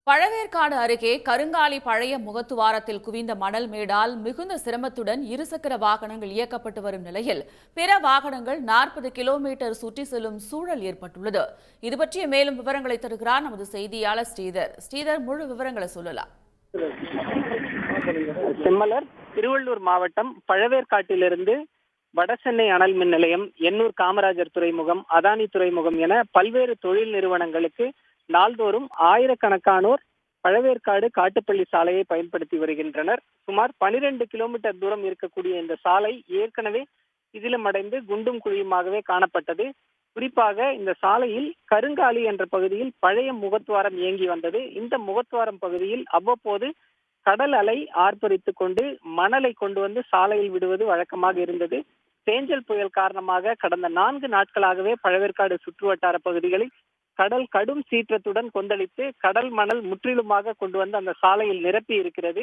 பழவேற்காடு அருகே கருங்காலி பழைய முகத்துவாரத்தில் குவிந்த மணல் மேடால் மிகுந்த சிரமத்துடன் இருசக்கர வாகனங்கள் இயக்கப்பட்டு வரும் நிலையில் பிற வாகனங்கள் 40 கிலோமீட்டர் சுற்றி செல்லும் சூழல் ஏற்பட்டுள்ளது. இதுபற்றிய மேலும் விவரங்களை தருகிறார் நமது செய்தியாளர் ஸ்ரீதர். முழு விவரங்களை சொல்லலாம். செம்மலர் திருவள்ளூர் மாவட்டம் பழவேற்காட்டிலிருந்து வடசென்னை அனல் மின் நிலையம், எண்ணூர் காமராஜர் துறைமுகம், அதானி துறைமுகம் என பல்வேறு தொழில் நிறுவனங்களுக்கு நாள்தோறும் ஆயிரக்கணக்கானோர் பழவேற்காடு காட்டுப்பள்ளி சாலையை பயன்படுத்தி வருகின்றனர். சுமார் 12 கிலோமீட்டர் தூரம் இருக்கக்கூடிய இந்த சாலை ஏற்கனவே சிதிலமடைந்து குண்டும் குழியுமாகவே காணப்பட்டது. குறிப்பாக இந்த சாலையில் கருங்காலி என்ற பகுதியில் பழைய முகத்துவாரம் இயங்கி வந்தது. இந்த முகத்துவாரம் பகுதியில் அவ்வப்போது கடல் அலை ஆர்ப்பரித்துக் கொண்டு மணலை கொண்டு வந்து சாலையில் விடுவது வழக்கமாக இருந்தது. சேஞ்சல் புயல் காரணமாக கடந்த 4 நாட்களாகவே பழவேற்காடு சுற்றுவட்டார பகுதிகளில் கடல் கடும் சீற்றத்துடன் கொந்தளித்து கடல் மணல் முற்றிலுமாக கொண்டு வந்து அந்த சாலையில் நிரப்பி இருக்கிறது.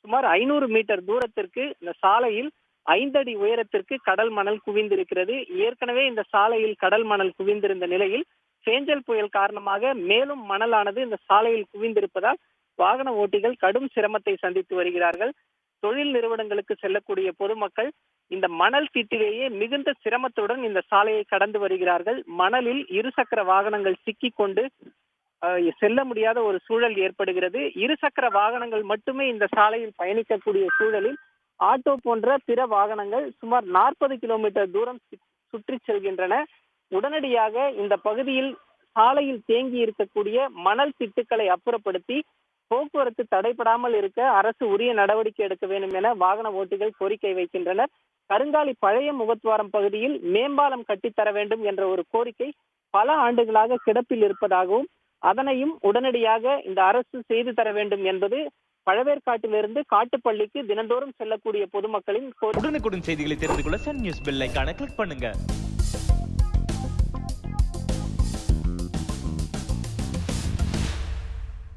சுமார் 500 மீட்டர் தூரத்திற்கு இந்த சாலையில் 5 அடி உயரத்திற்கு கடல் மணல் குவிந்திருக்கிறது. ஏற்கனவே இந்த சாலையில் கடல் மணல் குவிந்திருந்த நிலையில் சேஞ்சல் புயல் காரணமாக மேலும் மணலானது இந்த சாலையில் குவிந்திருப்பதால் வாகன ஓட்டிகள் கடும் சிரமத்தை சந்தித்து வருகிறார்கள். தொழில் நிறுவனங்களுக்கு செல்லக்கூடிய பொதுமக்கள் இந்த மணல் திட்டிலேயே மிகுந்த சிரமத்துடன் இந்த சாலையை கடந்து வருகிறார்கள். மணலில் இருசக்கர வாகனங்கள் சிக்கிக் கொண்டு செல்ல முடியாத ஒரு சூழல் ஏற்படுகிறது. இருசக்கர வாகனங்கள் மட்டுமே இந்த சாலையில் பயணிக்கக்கூடிய சூழலில் ஆட்டோ போன்ற பிற வாகனங்கள் சுமார் 40 கிலோமீட்டர் தூரம் சுற்றி செல்கின்றன. உடனடியாக இந்த பகுதியில் சாலையில் தேங்கி இருக்கக்கூடிய மணல் திட்டுக்களை அப்புறப்படுத்தி போக்குவரத்து தடைபடாமல் இருக்க அரசு உரிய நடவடிக்கை எடுக்க வேண்டும் என வாகன ஓட்டிகள் கோரிக்கை வைக்கின்றனர். கருங்காலி பழைய முகத்துவாரம் பகுதியில் மேம்பாலம் கட்டித்தர வேண்டும் என்ற ஒரு கோரிக்கை பல ஆண்டுகளாக கிடப்பில் இருப்பதாகவும் அதனையும் உடனடியாக இந்த அரசு செய்து தர வேண்டும் என்பது பழவேற்காட்டிலிருந்து காட்டுப்பள்ளிக்கு தினந்தோறும் செல்லக்கூடிய பொதுமக்களின் உடனுக்குடன் செய்திகளை தெரிந்து கொள்ள சன் நியூஸ் பெல் ஐகானை கிளிக் பண்ணுங்க.